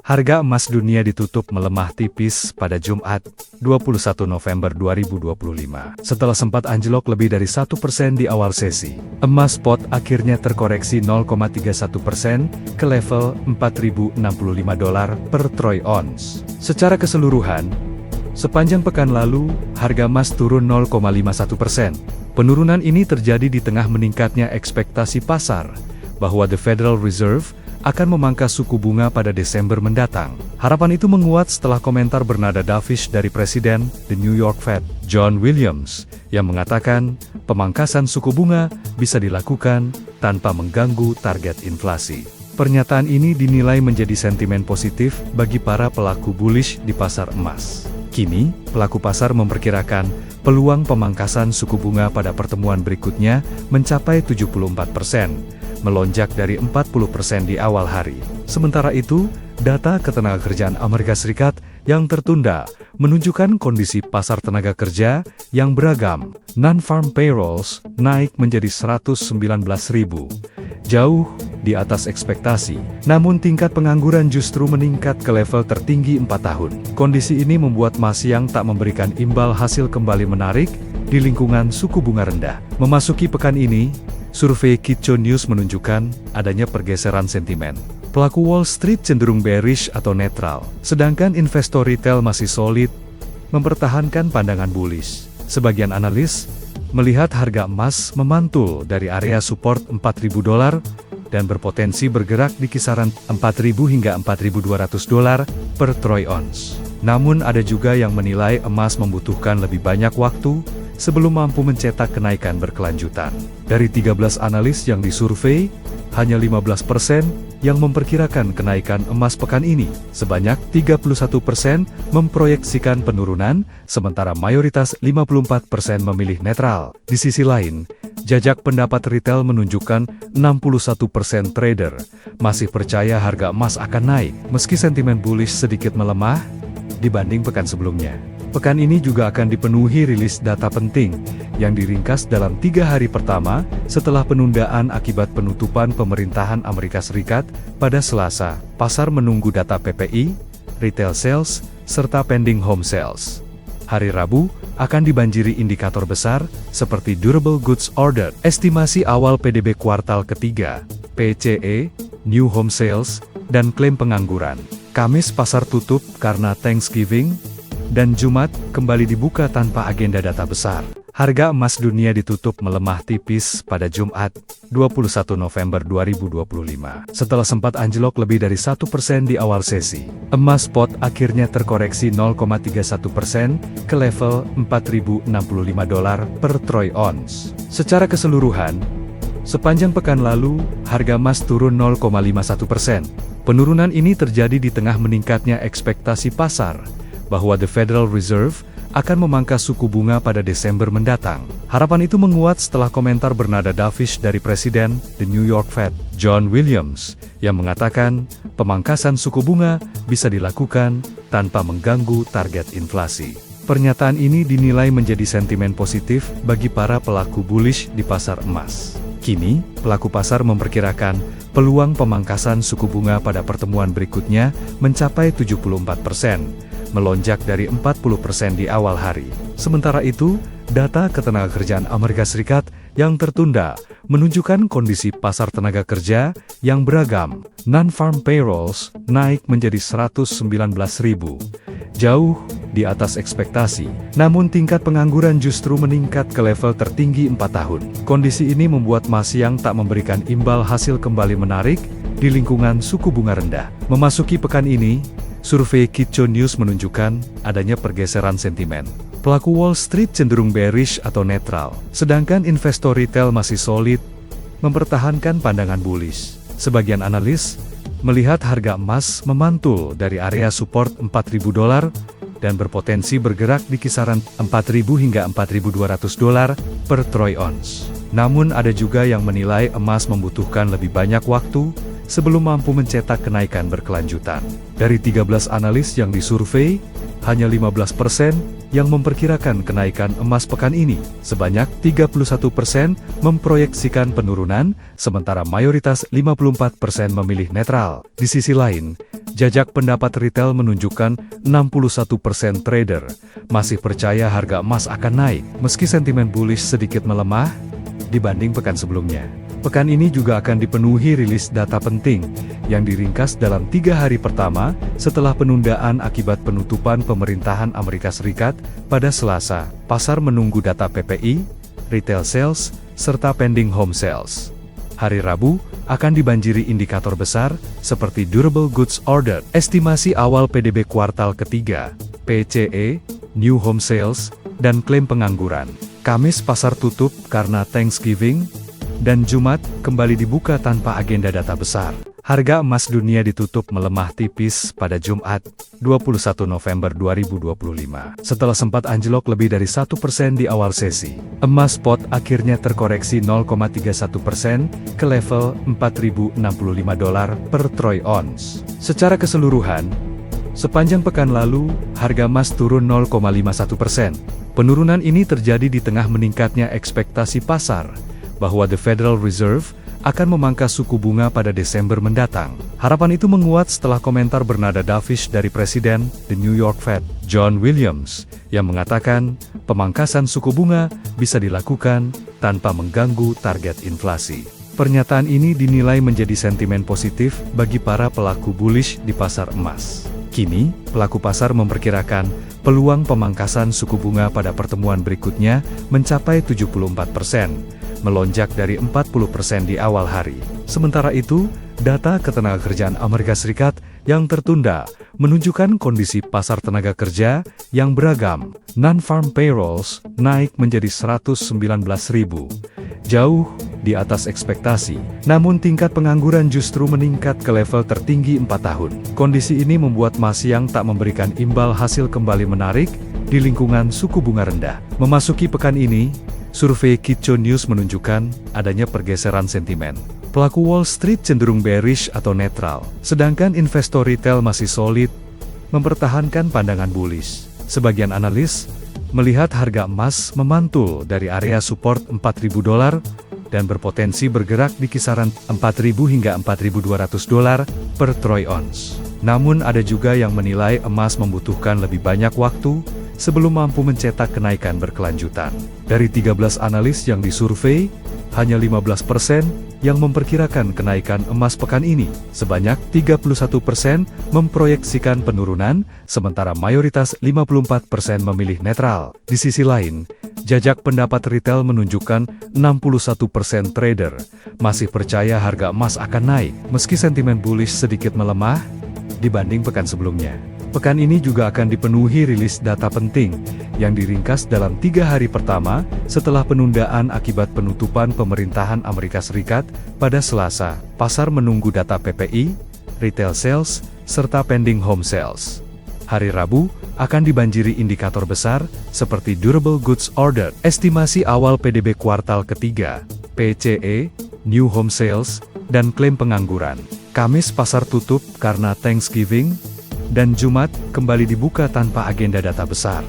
Harga emas dunia ditutup melemah tipis pada Jumat, 21 November 2025. Setelah sempat anjlok lebih dari 1% di awal sesi, emas spot akhirnya terkoreksi 0,31% ke level $4.065 per troy ounce. Secara keseluruhan, sepanjang pekan lalu, harga emas turun 0,51%. Penurunan ini terjadi di tengah meningkatnya ekspektasi pasar bahwa The Federal Reserve akan memangkas suku bunga pada Desember mendatang. Harapan itu menguat setelah komentar bernada dovish dari Presiden The New York Fed, John Williams, yang mengatakan pemangkasan suku bunga bisa dilakukan tanpa mengganggu target inflasi. Pernyataan ini dinilai menjadi sentimen positif bagi para pelaku bullish di pasar emas. Kini, pelaku pasar memperkirakan peluang pemangkasan suku bunga pada pertemuan berikutnya mencapai 74%. Melonjak dari 40% di awal hari. Sementara itu, data ketenagakerjaan Amerika Serikat yang tertunda menunjukkan kondisi pasar tenaga kerja yang beragam. Non-farm payrolls naik menjadi 119.000, jauh di atas ekspektasi. Namun tingkat pengangguran justru meningkat ke level tertinggi 4 tahun. Kondisi ini membuat Masyang tak memberikan imbal hasil kembali menarik di lingkungan suku bunga rendah. Memasuki pekan ini, survei Kitco News menunjukkan adanya pergeseran sentimen. Pelaku Wall Street cenderung bearish atau netral, sedangkan investor retail masih solid, mempertahankan pandangan bullish. Sebagian analis melihat harga emas memantul dari area support $4.000 dan berpotensi bergerak di kisaran $4.000 hingga $4.200 per troy ounce. Namun ada juga yang menilai emas membutuhkan lebih banyak waktu sebelum mampu mencetak kenaikan berkelanjutan. Dari 13 analis yang disurvei, hanya 15% yang memperkirakan kenaikan emas pekan ini. Sebanyak 31% memproyeksikan penurunan, sementara mayoritas 54% memilih netral. Di sisi lain, jajak pendapat retail menunjukkan 61% trader masih percaya harga emas akan naik, meski sentimen bullish sedikit melemah dibanding pekan sebelumnya. Pekan ini juga akan dipenuhi rilis data penting yang diringkas dalam 3 hari pertama setelah penundaan akibat penutupan pemerintahan Amerika Serikat pada Selasa. Pasar menunggu data PPI, retail sales, serta pending home sales. Hari Rabu akan dibanjiri indikator besar seperti durable goods order, estimasi awal PDB kuartal ketiga, PCE, new home sales, dan klaim pengangguran. Kamis pasar tutup karena Thanksgiving, dan Jumat kembali dibuka tanpa agenda data besar. Harga emas dunia ditutup melemah tipis pada Jumat, 21 November 2025. Setelah sempat anjlok lebih dari 1% di awal sesi, emas spot akhirnya terkoreksi 0,31% ke level $4.065 per troy ounce. Secara keseluruhan, sepanjang pekan lalu, harga emas turun 0,51%. Penurunan ini terjadi di tengah meningkatnya ekspektasi pasar bahwa The Federal Reserve akan memangkas suku bunga pada Desember mendatang. Harapan itu menguat setelah komentar bernada dovish dari Presiden The New York Fed, John Williams, yang mengatakan pemangkasan suku bunga bisa dilakukan tanpa mengganggu target inflasi. Pernyataan ini dinilai menjadi sentimen positif bagi para pelaku bullish di pasar emas. Kini, pelaku pasar memperkirakan peluang pemangkasan suku bunga pada pertemuan berikutnya mencapai 74%. Melonjak dari 40% di awal hari. Sementara itu, data ketenagakerjaan Amerika Serikat yang tertunda menunjukkan kondisi pasar tenaga kerja yang beragam. Non-farm payrolls naik menjadi 119.000, jauh di atas ekspektasi. Namun tingkat pengangguran justru meningkat ke level tertinggi 4 tahun. Kondisi ini membuat Masyang tak memberikan imbal hasil kembali menarik di lingkungan suku bunga rendah. Memasuki pekan ini, survei Kitco News menunjukkan adanya pergeseran sentimen. Pelaku Wall Street cenderung bearish atau netral, sedangkan investor retail masih solid, mempertahankan pandangan bullish. Sebagian analis melihat harga emas memantul dari area support $4.000 dan berpotensi bergerak di kisaran $4.000 hingga $4.200 per troy ounce. Namun ada juga yang menilai emas membutuhkan lebih banyak waktu sebelum mampu mencetak kenaikan berkelanjutan. Dari 13 analis yang disurvei, hanya 15% yang memperkirakan kenaikan emas pekan ini. Sebanyak 31% memproyeksikan penurunan, sementara mayoritas 54% memilih netral. Di sisi lain, jajak pendapat retail menunjukkan 61% trader masih percaya harga emas akan naik, meski sentimen bullish sedikit melemah dibanding pekan sebelumnya. Pekan ini juga akan dipenuhi rilis data penting yang diringkas dalam 3 hari pertama setelah penundaan akibat penutupan pemerintahan Amerika Serikat pada Selasa. Pasar menunggu data PPI, retail sales, serta pending home sales. Hari Rabu akan dibanjiri indikator besar seperti durable goods order, estimasi awal PDB kuartal ketiga, PCE, new home sales, dan klaim pengangguran. Kamis pasar tutup karena Thanksgiving, dan Jumat kembali dibuka tanpa agenda data besar. Harga emas dunia ditutup melemah tipis pada Jumat, 21 November 2025. Setelah sempat anjlok lebih dari 1% di awal sesi, emas spot akhirnya terkoreksi 0,31% ke level $4.065 per troy ounce. Secara keseluruhan, sepanjang pekan lalu, harga emas turun 0,51%. Penurunan ini terjadi di tengah meningkatnya ekspektasi pasar bahwa The Federal Reserve akan memangkas suku bunga pada Desember mendatang. Harapan itu menguat setelah komentar bernada dovish dari Presiden The New York Fed, John Williams, yang mengatakan pemangkasan suku bunga bisa dilakukan tanpa mengganggu target inflasi. Pernyataan ini dinilai menjadi sentimen positif bagi para pelaku bullish di pasar emas. Kini, pelaku pasar memperkirakan peluang pemangkasan suku bunga pada pertemuan berikutnya mencapai 74%, melonjak dari 40% di awal hari. Sementara itu, data ketenagakerjaan Amerika Serikat yang tertunda menunjukkan kondisi pasar tenaga kerja yang beragam. Non-farm payrolls naik menjadi 119.000, jauh di atas ekspektasi. Namun tingkat pengangguran justru meningkat ke level tertinggi 4 tahun. Kondisi ini membuat Masyang tak memberikan imbal hasil kembali menarik di lingkungan suku bunga rendah. Memasuki pekan ini, survei Kitco News menunjukkan adanya pergeseran sentimen. Pelaku Wall Street cenderung bearish atau netral, sedangkan investor retail masih solid, mempertahankan pandangan bullish. Sebagian analis melihat harga emas memantul dari area support $4.000 dan berpotensi bergerak di kisaran $4.000 hingga $4.200 per troy ounce. Namun ada juga yang menilai emas membutuhkan lebih banyak waktu sebelum mampu mencetak kenaikan berkelanjutan. Dari 13 analis yang disurvei, hanya 15% yang memperkirakan kenaikan emas pekan ini. Sebanyak 31% memproyeksikan penurunan, sementara mayoritas 54% memilih netral. Di sisi lain, jajak pendapat retail menunjukkan 61% trader masih percaya harga emas akan naik, meski sentimen bullish sedikit melemah dibanding pekan sebelumnya. Pekan ini juga akan dipenuhi rilis data penting yang diringkas dalam 3 hari pertama setelah penundaan akibat penutupan pemerintahan Amerika Serikat pada Selasa. Pasar menunggu data PPI, retail sales, serta pending home sales. Hari Rabu akan dibanjiri indikator besar seperti durable goods order, estimasi awal PDB kuartal ketiga, PCE, new home sales, dan klaim pengangguran. Kamis pasar tutup karena Thanksgiving, dan Jumat kembali dibuka tanpa agenda data besar.